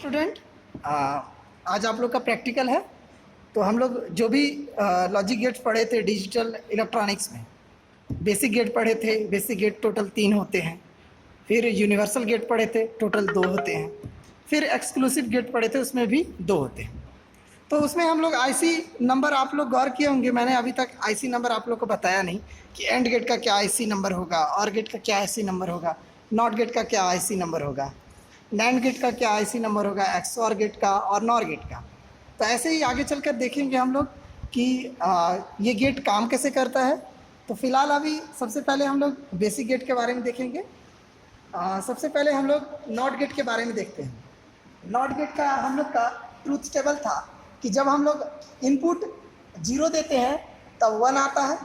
Student, आज आप लोग का प्रैक्टिकल है। तो हम लोग जो भी लॉजिक गेट्स पढ़े थे डिजिटल इलेक्ट्रॉनिक्स में, बेसिक गेट पढ़े थे। बेसिक गेट टोटल 3 होते हैं। फिर यूनिवर्सल गेट पढ़े थे, टोटल 2 होते हैं। फिर एक्सक्लूसिव गेट पढ़े थे, उसमें भी 2 होते हैं। तो उसमें हम लोग आईसी नंबर, आप लोग गौर किए होंगे, मैंने अभी तक आईसी नंबर आप लोग को बताया नहीं कि एंड गेट का क्या आईसी नंबर होगा, और गेट का क्या आईसी नंबर होगा, नॉट गेट का क्या आईसी नंबर होगा, नैंड गेट का क्या आईसी नंबर होगा, एक्सऑर गेट का और नॉर गेट का। तो ऐसे ही आगे चलकर देखेंगे हम लोग कि ये गेट काम कैसे करता है। तो फिलहाल अभी सबसे पहले हम लोग बेसिक गेट के बारे में देखेंगे। सबसे पहले हम लोग नॉट गेट के बारे में देखते हैं। नॉट गेट का हम लोग का ट्रूथ टेबल था कि जब हम लोग इनपुट 0 देते हैं तब 1 आता है,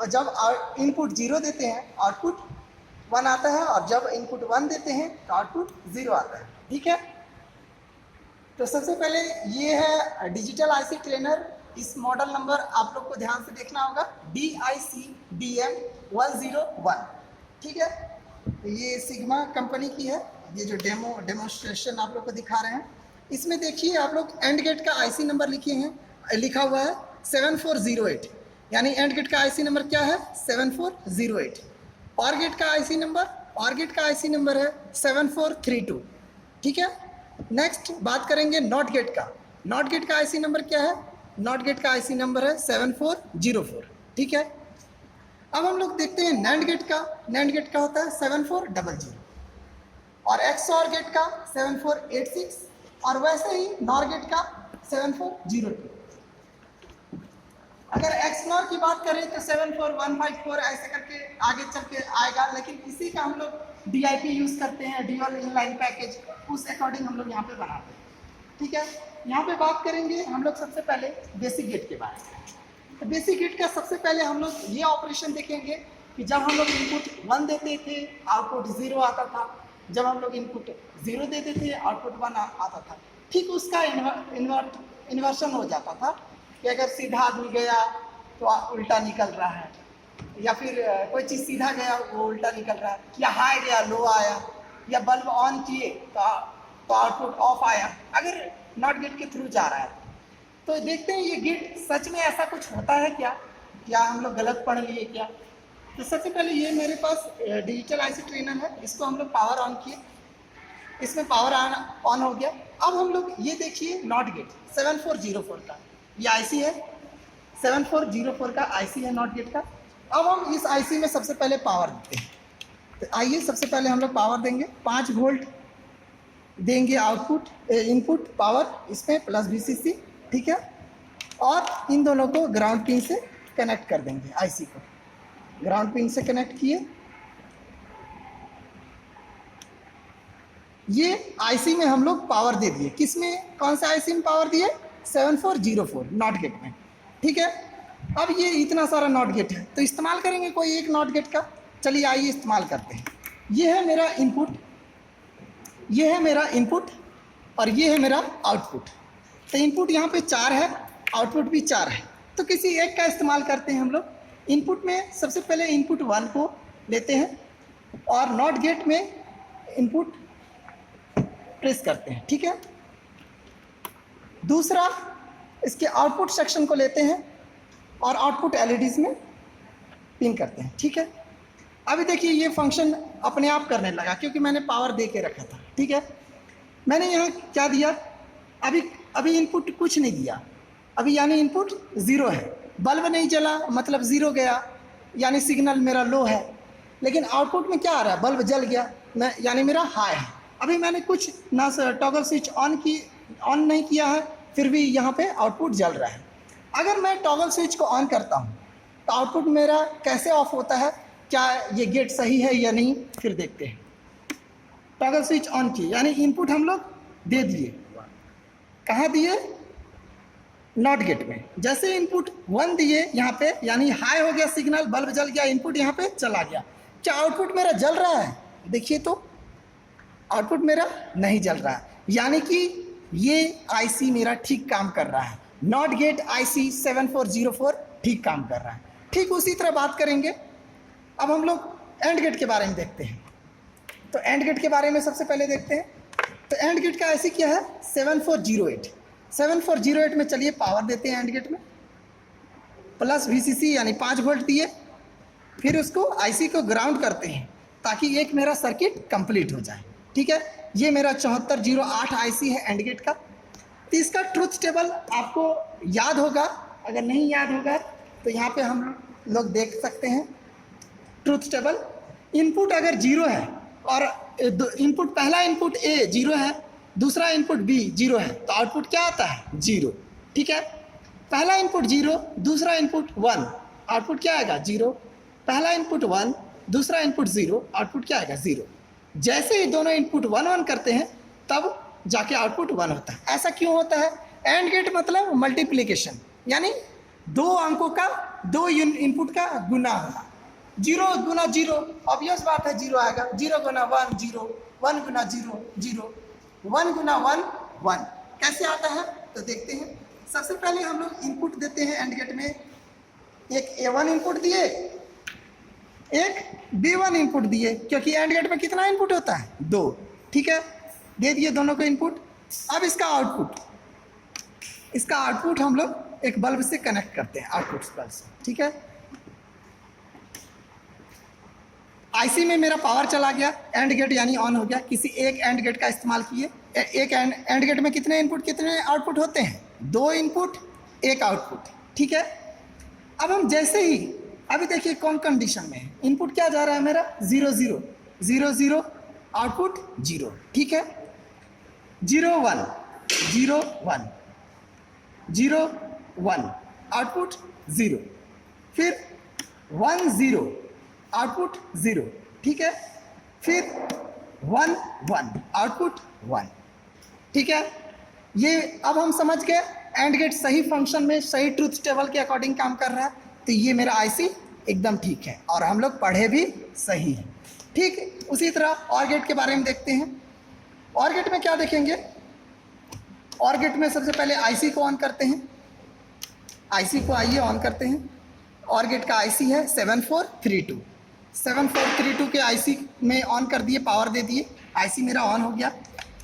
और जब इनपुट 0 देते हैं आउटपुट 1 आता है, और जब इनपुट 1 देते हैं तो आउटपुट 0 आता है। ठीक है। तो सबसे पहले ये है डिजिटल आईसी ट्रेनर। इस मॉडल नंबर आप लोग को ध्यान से देखना होगा, DICDM101। ठीक है। तो ये सिग्मा कंपनी की है। ये जो डेमोस्ट्रेशन आप लोग को दिखा रहे हैं, इसमें देखिए आप लोग एंड गेट का आईसी नंबर लिखा हुआ है 7408। यानी एंड गेट का आईसी नंबर क्या है? 7408। और गेट का आईसी नंबर है 7432। ठीक है। नेक्स्ट बात करेंगे नॉट गेट का। नॉट गेट का आईसी नंबर क्या है? नॉट गेट का आईसी नंबर है 7404। ठीक है। अब हम लोग देखते हैं नैंड गेट का। नैंड गेट का होता है 7400, और एक्सऑर गेट का 7486, और वैसे ही नॉर गेट का 7402। अगर एक्सनॉर की बात करें तो 74154 ऐसे करके आगे चल के आएगा, लेकिन इसी का हम लोग DIP यूज़ करते हैं, ड्यूअल इनलाइन पैकेज, उस अकॉर्डिंग हम लोग यहाँ पे बनाते हैं। ठीक है। यहाँ पे बात करेंगे हम लोग सबसे पहले बेसिक गेट के बारे में। तो बेसिक गेट का सबसे पहले हम लोग ये ऑपरेशन देखेंगे कि जब हम लोग इनपुट 1 देते थे आउटपुट 0 आता था, जब हम लोग इनपुट 0 देते थे आउटपुट 1 आता था। ठीक उसका इन्वर्शन हो जाता था कि अगर सीधा आदमी गया तो उल्टा निकल रहा है, या फिर कोई चीज़ सीधा गया वो उल्टा निकल रहा है, या हाई गया लो आया, या बल्ब ऑन किए तो आउटपुट ऑफ आया, अगर नॉट गेट के थ्रू जा रहा है। तो देखते हैं ये गेट सच में ऐसा कुछ होता है क्या हम लोग गलत पढ़ लिए क्या। तो सबसे पहले ये मेरे पास डिजिटल आईसी ट्रेनर है, इसको हम लोग पावर ऑन किए, इसमें पावर ऑन हो गया। अब हम लोग ये देखिए नॉट गेट 7404 का ये आईसी है, 7404 का आईसी है नॉट गेट का। अब हम इस आईसी में सबसे पहले पावर देते हैं। तो आइए सबसे पहले हम लोग पावर देंगे, 5 वोल्ट देंगे आउटपुट इनपुट पावर इसमें प्लस VCC। ठीक है। और इन दोनों को ग्राउंड पिन से कनेक्ट कर देंगे। आईसी को ग्राउंड पिन से कनेक्ट किए। ये आईसी में हम लोग पावर दे दिए। किस में, कौन सा आईसी में पावर दिए? 7404 नॉट गेट में। ठीक है। अब ये इतना सारा नॉट गेट है, तो इस्तेमाल करेंगे कोई एक नॉट गेट का। चलिए आइए इस्तेमाल करते हैं। ये है मेरा इनपुट, ये है मेरा इनपुट, और ये है मेरा आउटपुट। तो इनपुट यहाँ पे 4 है, आउटपुट भी 4 है, तो किसी एक का इस्तेमाल करते हैं हम लोग। इनपुट में सबसे पहले इनपुट 1 को लेते हैं, और नॉट गेट में इनपुट प्रेस करते हैं। ठीक है। दूसरा इसके आउटपुट सेक्शन को लेते हैं और आउटपुट LEDs में पिन करते हैं। ठीक है। अभी देखिए ये फंक्शन अपने आप करने लगा क्योंकि मैंने पावर दे के रखा था। ठीक है। मैंने यहाँ क्या दिया, अभी इनपुट कुछ नहीं दिया, अभी यानी इनपुट 0 है। बल्ब नहीं जला मतलब 0 गया, यानी सिग्नल मेरा लो है। लेकिन आउटपुट में क्या आ रहा है? बल्ब जल गया, यानी मेरा हाई है। अभी मैंने कुछ ना टॉगल स्विच ऑन नहीं किया है, फिर भी यहाँ पे आउटपुट जल रहा है। अगर मैं टॉगल स्विच को ऑन करता हूँ तो आउटपुट मेरा कैसे ऑफ होता है, क्या ये गेट सही है या नहीं, फिर देखते हैं। टॉगल स्विच ऑन किए यानी इनपुट हम लोग दे दिए। कहाँ दिए? नॉट गेट में। जैसे इनपुट 1 दिए यहाँ पे, यानी हाई हो गया सिग्नल, बल्ब जल गया, इनपुट यहाँ पे चला गया। क्या आउटपुट मेरा जल रहा है? देखिए तो आउटपुट मेरा नहीं जल रहा है, यानी कि ये आईसी मेरा ठीक काम कर रहा है। नॉट गेट आईसी 7404 ठीक काम कर रहा है। ठीक उसी तरह बात करेंगे। अब हम लोग एंड गेट के बारे में देखते हैं। तो एंड गेट के बारे में सबसे पहले देखते हैं। तो एंड गेट का ऐसी क्या है 7408। 7408 में चलिए पावर देते हैं एंड गेट में, प्लस VCC यानी 5 वोल्ट दिए, फिर उसको IC को ग्राउंड करते हैं ताकि एक मेरा सर्किट कंप्लीट हो जाए। ठीक है, ये मेरा 7408 IC है एंड गेट का। तो इसका ट्रुथ टेबल आपको याद होगा, अगर नहीं याद होगा तो यहाँ पे हम लोग देख सकते हैं ट्रुथ टेबल। इनपुट अगर 0 है और इनपुट पहला इनपुट A 0 है, दूसरा इनपुट B 0 है, तो आउटपुट क्या आता है 0। ठीक है, पहला इनपुट 0, दूसरा इनपुट 1, आउटपुट क्या आएगा 0। पहला इनपुट 1, दूसरा इनपुट 0, आउटपुट क्या आएगा 0। जैसे ही दोनों इनपुट 1 1 करते हैं तब जाके आउटपुट 1 होता है। ऐसा क्यों होता है? एंड गेट मतलब मल्टीप्लिकेशन, यानी दो अंकों का दो इनपुट का गुना होना। 0 गुना 0, ऑब्वियस बात है 0 आएगा। 0 गुना 1 0, 1 गुना 0 0, 1 गुना 1 1। कैसे आता है तो देखते हैं। सबसे पहले हम लोग इनपुट देते हैं एंड गेट में, एक A1 इनपुट दिए, एक B1 इनपुट दिए, क्योंकि एंड गेट में कितना इनपुट होता है 2। ठीक है, दे दिए दोनों को इनपुट। अब इसका आउटपुट हम लोग एक बल्ब से कनेक्ट करते हैं, आउटपुट बल्ब से। ठीक है, IC में मेरा पावर चला गया, एंड गेट यानी ऑन हो गया। किसी एक एंड गेट का इस्तेमाल किए। एक एंड गेट में कितने इनपुट कितने आउटपुट होते हैं? 2 इनपुट 1 आउटपुट। ठीक है, अब हम जैसे ही अभी देखिए कौन कंडीशन में है, इनपुट क्या जा रहा है मेरा 0 0 0 0, आउटपुट 0। ठीक है, 0 1 0 1 0 1, आउटपुट 0, फिर 1 0, आउटपुट 0। ठीक है, फिर 1 1, आउटपुट 1। ठीक है, ये अब हम समझ गए एंड गेट सही फंक्शन में सही ट्रूथ टेबल के अकॉर्डिंग काम कर रहा है। तो ये मेरा IC एकदम ठीक है और हम लोग पढ़े भी सही है। ठीक, उसी तरह और गेट के बारे में देखते हैं। और गेट में क्या देखेंगे? और गेट में सबसे पहले IC को ऑन करते हैं। IC को आइए ऑन करते हैं। और गेट का IC है 7432। 7432 के IC में ऑन कर दिए, पावर दे दिए, IC मेरा ऑन हो गया।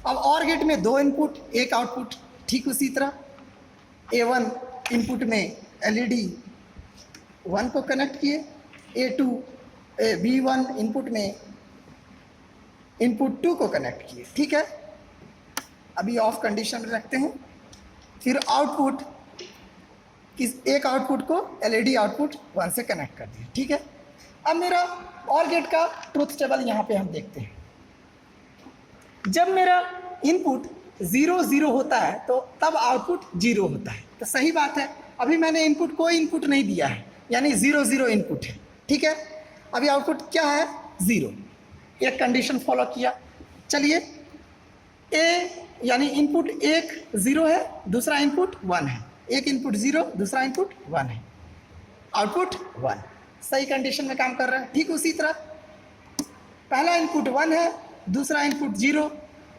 अब और गेट में 2 इनपुट 1 आउटपुट। ठीक उसी तरह A1 इनपुट में LED 1 को कनेक्ट किए, B1 इनपुट में इनपुट 2 को कनेक्ट किए। ठीक है, अभी ऑफ कंडीशन में रखते हैं। फिर आउटपुट एक आउटपुट को LED आउटपुट 1 से कनेक्ट कर दिए। ठीक है, अब मेरा और गेट का ट्रुथ टेबल यहाँ पे हम देखते हैं। जब मेरा इनपुट 0 0 होता है तो तब आउटपुट 0 होता है। तो सही बात है, अभी मैंने इनपुट कोई इनपुट नहीं दिया है, यानी 0 0 इनपुट है। ठीक है, अभी आउटपुट क्या है 0। एक कंडीशन फॉलो किया। चलिए, A यानी इनपुट एक 0 है, दूसरा इनपुट 1 है। एक इनपुट 0, दूसरा इनपुट 1 है, आउटपुट 1। सही कंडीशन में काम कर रहा है। ठीक उसी तरह पहला इनपुट 1 है, दूसरा इनपुट 0,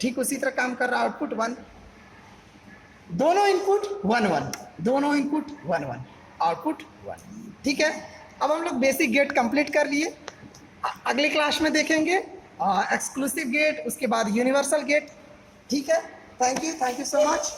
ठीक उसी तरह काम कर रहा है, आउटपुट 1। दोनों इनपुट 1 1, दोनों इनपुट 1 1, आउटपुट 1। ठीक है, अब हम लोग बेसिक गेट कंप्लीट कर लिए। अगली क्लास में देखेंगे एक्सक्लूसिव गेट, उसके बाद यूनिवर्सल गेट। ठीक है, थैंक यू सो मच।